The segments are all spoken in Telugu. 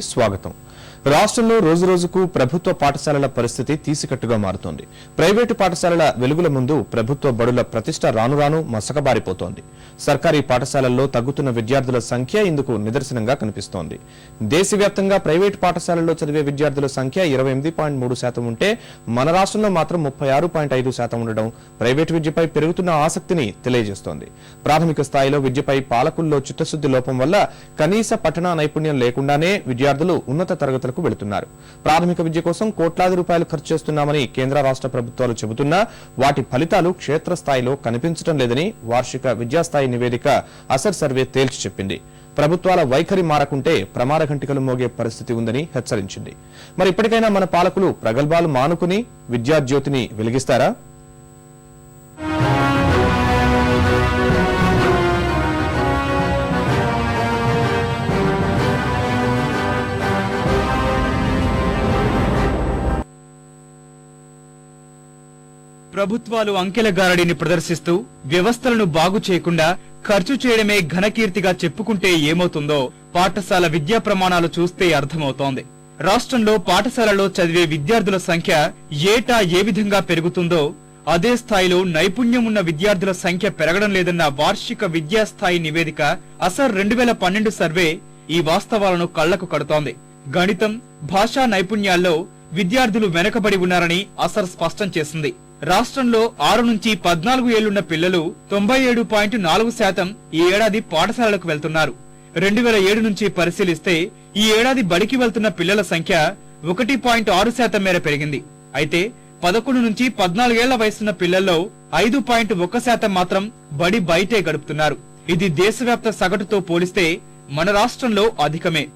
స్వాగతం. రాష్ట్రంలో రోజురోజుకు ప్రభుత్వ పాఠశాలల పరిస్థితి తీసికట్టుగా మారుతోంది. ప్రైవేటు పాఠశాలల వెలుగుల ముందు ప్రభుత్వ బడుల ప్రతిష్ట రాను మసకబారిపోతోంది. సర్కారీ పాఠశాలల్లో తగ్గుతున్న విద్యార్థుల సంఖ్య ఇందుకు నిదర్శనంగా కనిపిస్తోంది. దేశవ్యాప్తంగా ప్రైవేటు పాఠశాలల్లో చదివే విద్యార్థుల సంఖ్య 28.3% ఉంటే మన రాష్ట్రంలో మాత్రం 36.5% ఉండడం ప్రైవేటు విద్యపై పెరుగుతున్న ఆసక్తిని తెలియజేస్తోంది. ప్రాథమిక స్థాయిలో విద్యపై పాలకుల్లో చిత్తశుద్ధి లోపం వల్ల కనీస పఠన నైపుణ్యం లేకుండానే విద్యార్థులు ఉన్నత తరగతులకు వెళుతున్నారు. ప్రాథమిక విద్య కోసం కోట్లాది రూపాయలు ఖర్చు చేస్తున్నామని కేంద్ర రాష్ట్ర ప్రభుత్వాలు చెబుతున్నా వాటి ఫలితాలు క్షేత్రస్థాయిలో కనిపించడం లేదని వార్షిక విద్యాస్థాయి నివేదిక అసర్ సర్వే తేల్చి చెప్పింది. ప్రభుత్వాల వైఖరి మారకుంటే ప్రమాద ఘంటికలు మోగే పరిస్థితి ఉందని హెచ్చరించింది. మరి ఇప్పటికైనా మన పాలకులు ప్రగల్భాలు మానుకుని విద్యాజ్యోతిని వెలిగిస్తారా? ప్రభుత్వాలు అంకెల గారడిని ప్రదర్శిస్తూ వ్యవస్థలను బాగు చేయకుండా ఖర్చు చేయడమే ఘనకీర్తిగా చెప్పుకుంటే ఏమవుతుందో పాఠశాల విద్యా ప్రమాణాలు చూస్తే అర్థమవుతోంది. రాష్ట్రంలో పాఠశాలలో చదివే విద్యార్థుల సంఖ్య ఏటా ఏ విధంగా పెరుగుతుందో అదే స్థాయిలో నైపుణ్యం ఉన్న విద్యార్థుల సంఖ్య పెరగడం లేదన్న వార్షిక విద్యాస్థాయి నివేదిక అసర్ 2012 సర్వే ఈ వాస్తవాలను కళ్లకు కడుతోంది. గణితం, భాషా నైపుణ్యాల్లో విద్యార్థులు వెనకబడి ఉన్నారని అసర్ స్పష్టం చేసింది. రాష్ట్రంలో 6 నుంచి 14 ఏళ్లున్న పిల్లలు 97.4% ఈ ఏడాది పాఠశాలలకు వెళ్తున్నారు. 2007 నుంచి పరిశీలిస్తే ఈ ఏడాది బడికి వెళ్తున్న పిల్లల సంఖ్య 1.6% మేర పెరిగింది. అయితే 11 నుంచి 14 ఏళ్ల వయసున్న పిల్లల్లో 5.1% మాత్రం బడి బయటే గడుపుతున్నారు. ఇది దేశవ్యాప్త సగటుతో పోలిస్తే మన రాష్ట్రంలో అధికమే.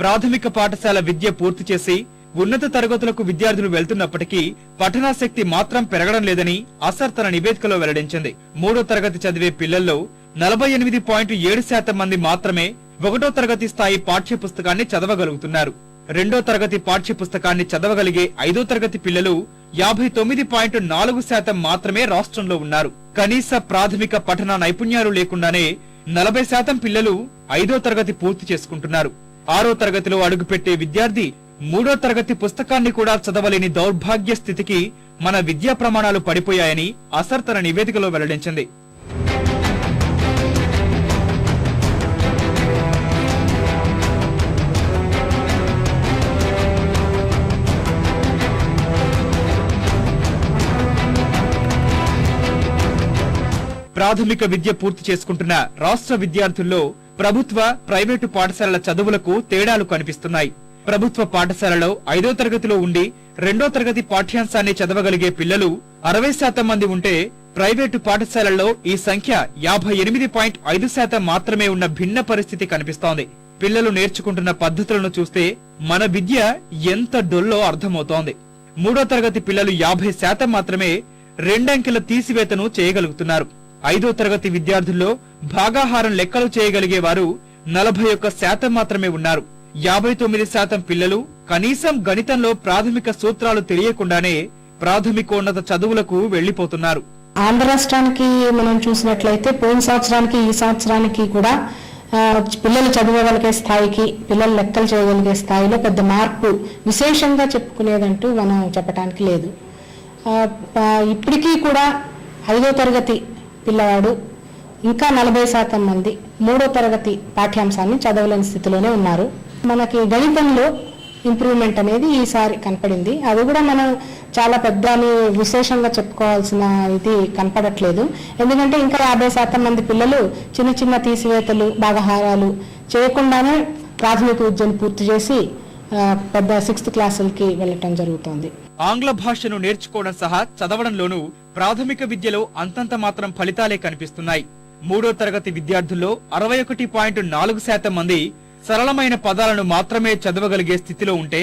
ప్రాథమిక పాఠశాల విద్య పూర్తి చేసి ఉన్నత తరగతులకు విద్యార్థులు వెళ్తున్నప్పటికీ పఠనాశక్తి మాత్రం పెరగడం లేదని అసర్ తన నివేదికలో వెల్లడించింది. 3వ తరగతి చదివే పిల్లల్లో 48.7% మంది మాత్రమే 1వ తరగతి స్థాయి పాఠ్య పుస్తకాన్ని చదవగలుగుతున్నారు. 2వ తరగతి పాఠ్య పుస్తకాన్ని చదవగలిగే 5వ తరగతి పిల్లలు 59.4% మాత్రమే రాష్ట్రంలో ఉన్నారు. కనీస ప్రాథమిక పఠన నైపుణ్యాలు లేకుండానే 40% పిల్లలు 5వ తరగతి పూర్తి చేసుకుంటున్నారు. 6వ తరగతిలో అడుగుపెట్టే విద్యార్థి 3వ తరగతి పుస్తకాన్ని కూడా చదవలేని దౌర్భాగ్య స్థితికి మన విద్యా ప్రమాణాలు పడిపోయాయని అసర్ తన నివేదికలో వెల్లడించింది. ప్రాథమిక విద్య పూర్తి చేసుకుంటున్న రాష్ట్ర విద్యార్థుల్లో ప్రభుత్వ, ప్రైవేటు పాఠశాలల చదువులకు తేడాలు కనిపిస్తున్నాయి. ప్రభుత్వ పాఠశాలలో 5వ తరగతిలో ఉండి 2వ తరగతి పాఠ్యాంశాన్ని చదవగలిగే పిల్లలు 60% మంది ఉంటే ప్రైవేటు పాఠశాలల్లో ఈ సంఖ్య 58.5% మాత్రమే ఉన్న భిన్న పరిస్థితి కనిపిస్తోంది. పిల్లలు నేర్చుకుంటున్న పద్ధతులను చూస్తే మన విద్య ఎంత డొల్లో అర్థమవుతోంది. 3వ తరగతి పిల్లలు 50% మాత్రమే 2 అంకెల తీసివేతను చేయగలుగుతున్నారు. 5వ తరగతి విద్యార్థుల్లో భాగాహారం లెక్కలు చేయగలిగే వారు 41% మాత్రమే ఉన్నారు. 59% పిల్లలు కనీసం గణితంలో ప్రాథమిక సూత్రాలు తెలియకుండానే ప్రాథమికోన్నత చదువులకు వెళ్లిపోతున్నారు. ఆంధ్ర రాష్ట్రానికి మనం చూసినట్లయితే పోయిన సంవత్సరానికి ఈ సంవత్సరానికి కూడా పిల్లలు చదవగలిగే స్థాయికి, పిల్లలు లెక్కలు చేయగలిగే స్థాయిలో పెద్ద మార్పు విశేషంగా చెప్పుకునేదంటూ మనం చెప్పడానికి లేదు. ఇప్పటికీ కూడా 5వ తరగతి పిల్లవాడు ఇంకా 40% మంది 3వ తరగతి పాఠ్యాంశాన్ని చదవలేని స్థితిలోనే ఉన్నారు. మనకి గణితంలో ఇంప్రూవ్మెంట్ అనేది ఈసారి కనపడింది. అది కూడా మనం చాలా పెద్ద విశేషంగా చెప్పుకోవాల్సిన ఇది కనపడట్లేదు. ఎందుకంటే ఇంకా 50% మంది పిల్లలు చిన్న చిన్న తీసివేతలు, భాగహారాలు చేయకుండానే ప్రాథమిక విద్యను పూర్తి చేసి పెద్ద 6th క్లాసులకి వెళ్లటం జరుగుతోంది. ఆంగ్ల భాషను నేర్చుకోవడం సహా చదవడంలోనూ ప్రాథమిక విద్యలో అంతంత మాత్రం ఫలితాలే కనిపిస్తున్నాయి. 3వ తరగతి విద్యార్థుల్లో 61.4% మంది సరళమైన పదాలను మాత్రమే చదవగలిగే స్థితిలో ఉంటే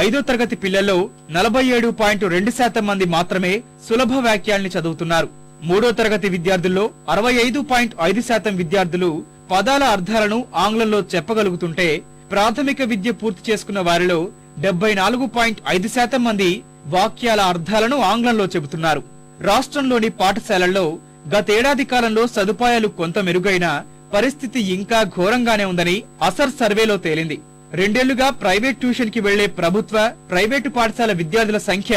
5వ తరగతి పిల్లల్లో 47.2% మంది మాత్రమే సులభ వాక్యాల్ని చదువుతున్నారు. 3వ తరగతి విద్యార్థుల్లో 65.5% విద్యార్థులు పదాల అర్థాలను ఆంగ్లంలో చెప్పగలుగుతుంటే ప్రాథమిక విద్య పూర్తి చేసుకున్న వారిలో 74.5% మంది వాక్యాల అర్థాలను ఆంగ్లంలో చెబుతున్నారు. రాష్ట్రంలోని పాఠశాలల్లో గతేడాది కాలంలో సదుపాయాలు కొంత మెరుగైనా పరిస్థితి ఇంకా ఘోరంగానే ఉందని అసర్ సర్వేలో తేలింది. 2 ఏళ్లుగా ప్రైవేట్ ట్యూషన్ కి వెళ్లే ప్రభుత్వ, ప్రైవేటు పాఠశాల విద్యార్థుల సంఖ్య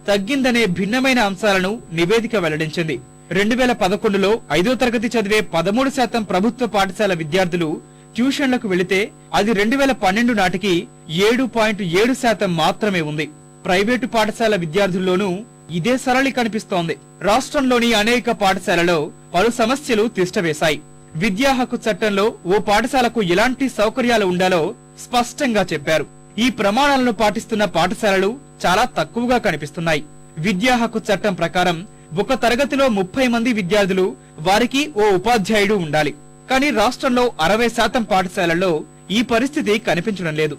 తగ్గిందనే భిన్నమైన అంశాలను నివేదిక వెల్లడించింది. 2011లో 5వ తరగతి చదివే 13% ప్రభుత్వ పాఠశాల విద్యార్థులు ట్యూషన్లకు వెళితే అది 2012 నాటికి 7.7% మాత్రమే ఉంది. ప్రైవేటు పాఠశాల విద్యార్థుల్లోనూ ఇదే సరళి కనిపిస్తోంది. రాష్ట్రంలోని అనేక పాఠశాలలో పలు సమస్యలు తిష్టవేశాయి. విద్యా హక్కు చట్టంలో ఓ పాఠశాలకు ఎలాంటి సౌకర్యాలు ఉండాలో స్పష్టంగా చెప్పారు. ఈ ప్రమాణాలను పాటిస్తున్న పాఠశాలలు చాలా తక్కువగా కనిపిస్తున్నాయి. విద్యా హక్కు చట్టం ప్రకారం ఒక తరగతిలో 30 మంది విద్యార్థులు, వారికి ఓ ఉపాధ్యాయుడు ఉండాలి. కానీ రాష్ట్రంలో 60% పాఠశాలల్లో ఈ పరిస్థితి కనిపించడం లేదు.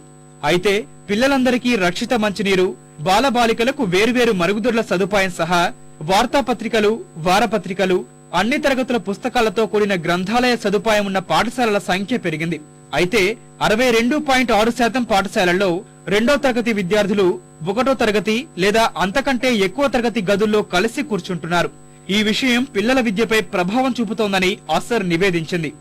అయితే పిల్లలందరికీ రక్షిత మంచినీరు, బాలబాలికలకు వేర్వేరు మరుగుదొడ్ల సదుపాయం సహా వార్తాపత్రికలు, వారపత్రికలు, అన్ని తరగతుల పుస్తకాలతో కూడిన గ్రంథాలయ సదుపాయం ఉన్న పాఠశాలల సంఖ్య పెరిగింది. అయితే 62.6% పాఠశాలల్లో 2వ తరగతి విద్యార్థులు 1వ తరగతి లేదా అంతకంటే ఎక్కువ తరగతి గదుల్లో కలిసి కూర్చుంటున్నారు. ఈ విషయం పిల్లల విద్యపై ప్రభావం చూపుతోందని అసర్ నివేదించింది.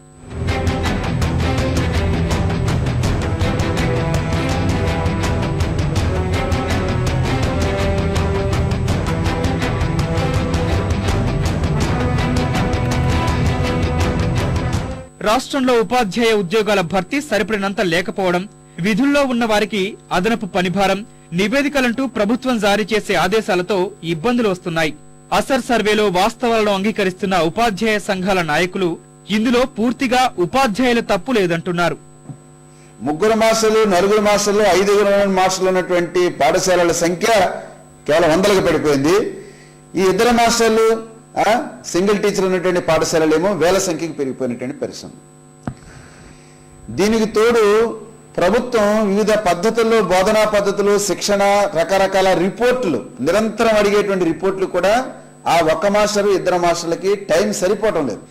రాష్ట్రంలో ఉపాధ్యాయ ఉద్యోగాల భర్తీ సరిపడినంత లేకపోవడం, విధుల్లో ఉన్న వారికి అదనపు పనిభారం, నివేదికలంటూ ప్రభుత్వం జారీ చేసే ఆదేశాలతో ఇబ్బందులు వస్తున్నాయి. అసర్ సర్వేలో వాస్తవాలను అంగీకరిస్తున్న ఉపాధ్యాయ సంఘాల నాయకులు ఇందులో పూర్తిగా ఉపాధ్యాయుల తప్పు లేదంటున్నారు. 3 మాస్టర్లు, 4 మాస్టర్లు, 5 మాస్టర్లు ఉన్నటువంటి పాఠశాలల సంఖ్య కేవలం 100లకు పడిపోయింది. ఈ 2 మాస్టర్లు, సింగిల్ టీచర్ ఉన్నటువంటి పాఠశాలలు ఏమో 1000 సంఖ్యకు పెరిగిపోయినటువంటి పరిస్థితి. దీనికి తోడు ప్రభుత్వం వివిధ పద్ధతుల్లో బోధనా పద్ధతులు, శిక్షణ, రకరకాల రిపోర్టులు, నిరంతరం అడిగేటువంటి రిపోర్టులు కూడా ఆ 1 మాస్టర్ 2 మాస్టర్లకి టైం సరిపోవటం లేదు.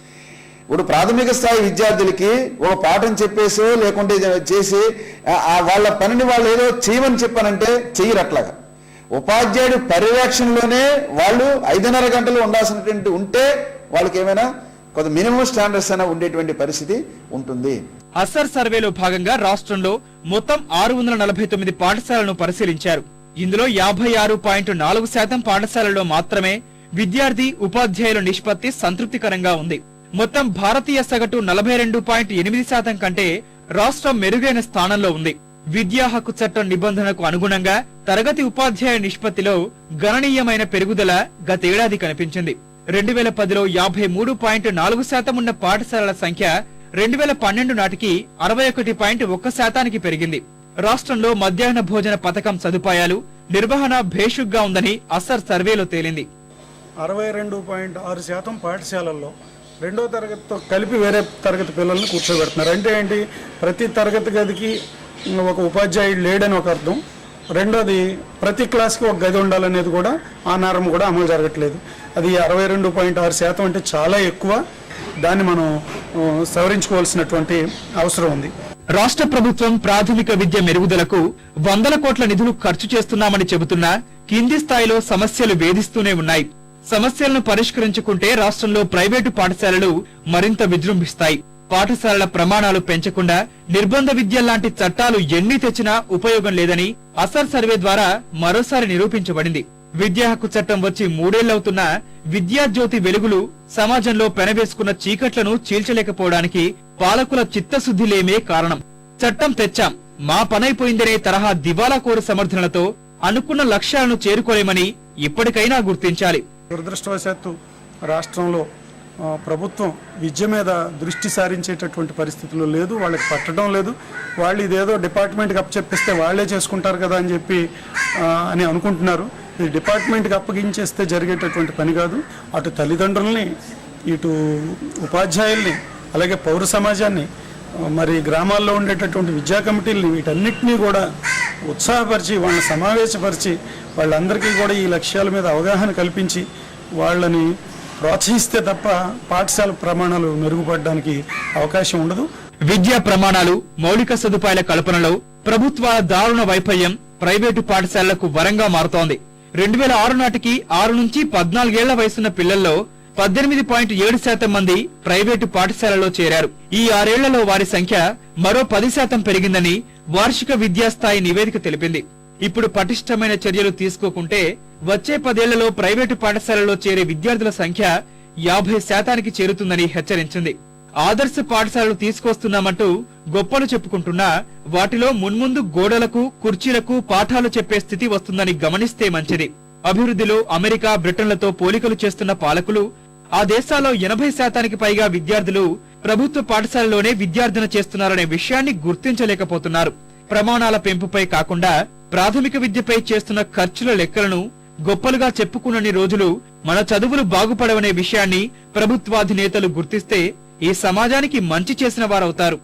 ఇప్పుడు ప్రాథమిక స్థాయి విద్యార్థులకి ఒక పాఠం చెప్పేసో లేకుంటే చేసి వాళ్ళ పనిని వాళ్ళు ఏదో చేయమని చెప్పానంటే చెయ్యరు. అట్లాగా ఉపాధ్యాయుడు పర్యవేక్షణలోనే వాళ్ళు 5.5 గంటలు ఉండాల్సినటువంటి ఉంటే వాళ్ళకి ఏమైనా కొంత మినిమం స్టాండర్డ్స్ అయినా ఉండేటువంటి పరిస్థితి ఉంటుంది. అసర్ సర్వేలో భాగంగా రాష్ట్రంలో మొత్తం 649 పాఠశాలను పరిశీలించారు. ఇందులో 56.4% పాఠశాలల్లో మాత్రమే విద్యార్థి ఉపాధ్యాయుల నిష్పత్తి సంతృప్తికరంగా ఉంది. మొత్తం భారతీయ సగటు 42.8% కంటే రాష్ట్రం మెరుగైన స్థానంలో ఉంది. విద్యా హక్కు చట్టం నిబంధనకు అనుగుణంగా తరగతి ఉపాధ్యాయ నిష్పత్తిలో గణనీయమైన పెరుగుదల గతేడాది కనిపించింది. 2010లో 53.4% ఉన్న పాఠశాలల సంఖ్య 2012 నాటికి 61.1%కి పెరిగింది. రాష్ట్రంలో మధ్యాహ్న భోజన పథకం సదుపాయాలు, నిర్వహణ భేషుగ్గా ఉందని అసర్ సర్వేలో తేలింది. 62.6% పాఠశాలల్లో 2వ తరగతితో కలిపి వేరే తరగతి పిల్లల్ని కూర్చోబెడుతున్నారు. అంటే ఏంటి, ప్రతి తరగతి గదికి ఒక ఉపాధ్యాయుడు లేడని ఒక అర్థం. రెండోది, ప్రతి క్లాస్కి ఒక గది ఉండాలనేది కూడా ఆ నారం కూడా అమలు జరగట్లేదు. అది 62.6% అంటే చాలా ఎక్కువ. దాన్ని మనం సవరించుకోవాల్సినటువంటి అవసరం ఉంది. రాష్ట్ర ప్రభుత్వం ప్రాథమిక విద్య మెరుగుదలకు 100 కోట్ల నిధులు ఖర్చు చేస్తున్నామని చెబుతున్నా కింది స్థాయిలో సమస్యలు వేధిస్తూనే ఉన్నాయి. సమస్యలను పరిష్కరించుకుంటే రాష్ట్రంలో ప్రైవేటు పాఠశాలలు మరింత విజృంభిస్తాయి. పాఠశాలల ప్రమాణాలు పెంచకుండా నిర్బంధ విద్య లాంటి చట్టాలు ఎన్ని తెచ్చినా ఉపయోగం లేదని అసర్ సర్వే ద్వారా మరోసారి నిరూపించబడింది. విద్యా హక్కు చట్టం వచ్చి 3 ఏళ్లవుతున్నా విద్యాజ్యోతి వెలుగులు సమాజంలో పెనవేసుకున్న చీకట్లను చీల్చలేకపోవడానికి పాలకుల చిత్తశుద్ధిలేమే కారణం. చట్టం తెచ్చాం, మా పనైపోయిందనే తరహా దివాలాకోరు సమర్థనలతో అనుకున్న లక్ష్యాలను చేరుకోలేమని ఇప్పటికైనా గుర్తించాలి. దురదృష్టవశాత్తు రాష్ట్రంలో ప్రభుత్వం విద్య మీద దృష్టి సారించేటటువంటి పరిస్థితులు లేదు. వాళ్ళకి పట్టడం లేదు. వాళ్ళు ఇదేదో డిపార్ట్మెంట్కి అప్పచెప్పిస్తే వాళ్లే చేసుకుంటారు కదా అని చెప్పి అని అనుకుంటున్నారు. ఇది డిపార్ట్మెంట్కి అప్పగించేస్తే జరిగేటటువంటి పని కాదు. అటు తల్లిదండ్రుల్ని, ఇటు ఉపాధ్యాయుల్ని, అలాగే పౌర సమాజాన్ని, మరి గ్రామాల్లో ఉండేటటువంటి విద్యా కమిటీలని, వీటన్నిటినీ కూడా ఉత్సాహపరిచి, వాళ్ళని సమావేశపరిచి, వాళ్ళందరికీ కూడా ఈ లక్ష్యాల మీద అవగాహన కల్పించి వాళ్ళని ప్రోత్సహిస్తే తప్ప పాఠశాల ప్రమాణాలు మెరుగుపడడానికి అవకాశం ఉండదు. విద్యా ప్రమాణాలు, మౌలిక సదుపాయాల కల్పనలో ప్రభుత్వాల దారుణ వైఫల్యం ప్రైవేటు పాఠశాలలకు వరంగా మారుతోంది. 2006 నాటికి 6 నుంచి 14 ఏళ్ల వయసున్న పిల్లల్లో 18.7% మంది ప్రైవేటు పాఠశాలలో చేరారు. ఈ 6 ఏళ్లలో వారి సంఖ్య మరో 10% పెరిగిందని వార్షిక విద్యాస్థాయి నివేదిక తెలిపింది. ఇప్పుడు పటిష్టమైన చర్యలు తీసుకోకుంటే వచ్చే 10 ఏళ్లలో ప్రైవేటు పాఠశాలలో చేరే విద్యార్థుల సంఖ్య 50% చేరుతుందని హెచ్చరించింది. ఆదర్శ పాఠశాలలు తీసుకొస్తున్నామంటూ గొప్పలు చెప్పుకుంటున్నా వాటిలో మున్ముందు గోడలకు, కుర్చీలకు పాఠాలు చెప్పే స్థితి వస్తుందని గమనిస్తే మంచిది. అభివృద్ధిలో అమెరికా, బ్రిటన్లతో పోలికలు చేస్తున్న పాలకులు ఆ దేశాల్లో 80% పైగా విద్యార్థులు ప్రభుత్వ పాఠశాలలోనే విద్యార్థన చేస్తున్నారనే విషయాన్ని గుర్తించలేకపోతున్నారు. ప్రమాణాల పెంపుపై కాకుండా ప్రాథమిక విద్యపై చేస్తున్న ఖర్చుల లెక్కలను గొప్పలుగా చెప్పుకున్నన్ని రోజులు మన చదువులు బాగుపడవనే విషయాన్ని ప్రభుత్వాధినేతలు గుర్తిస్తే ఈ సమాజానికి మంచి చేసిన వారవుతారు.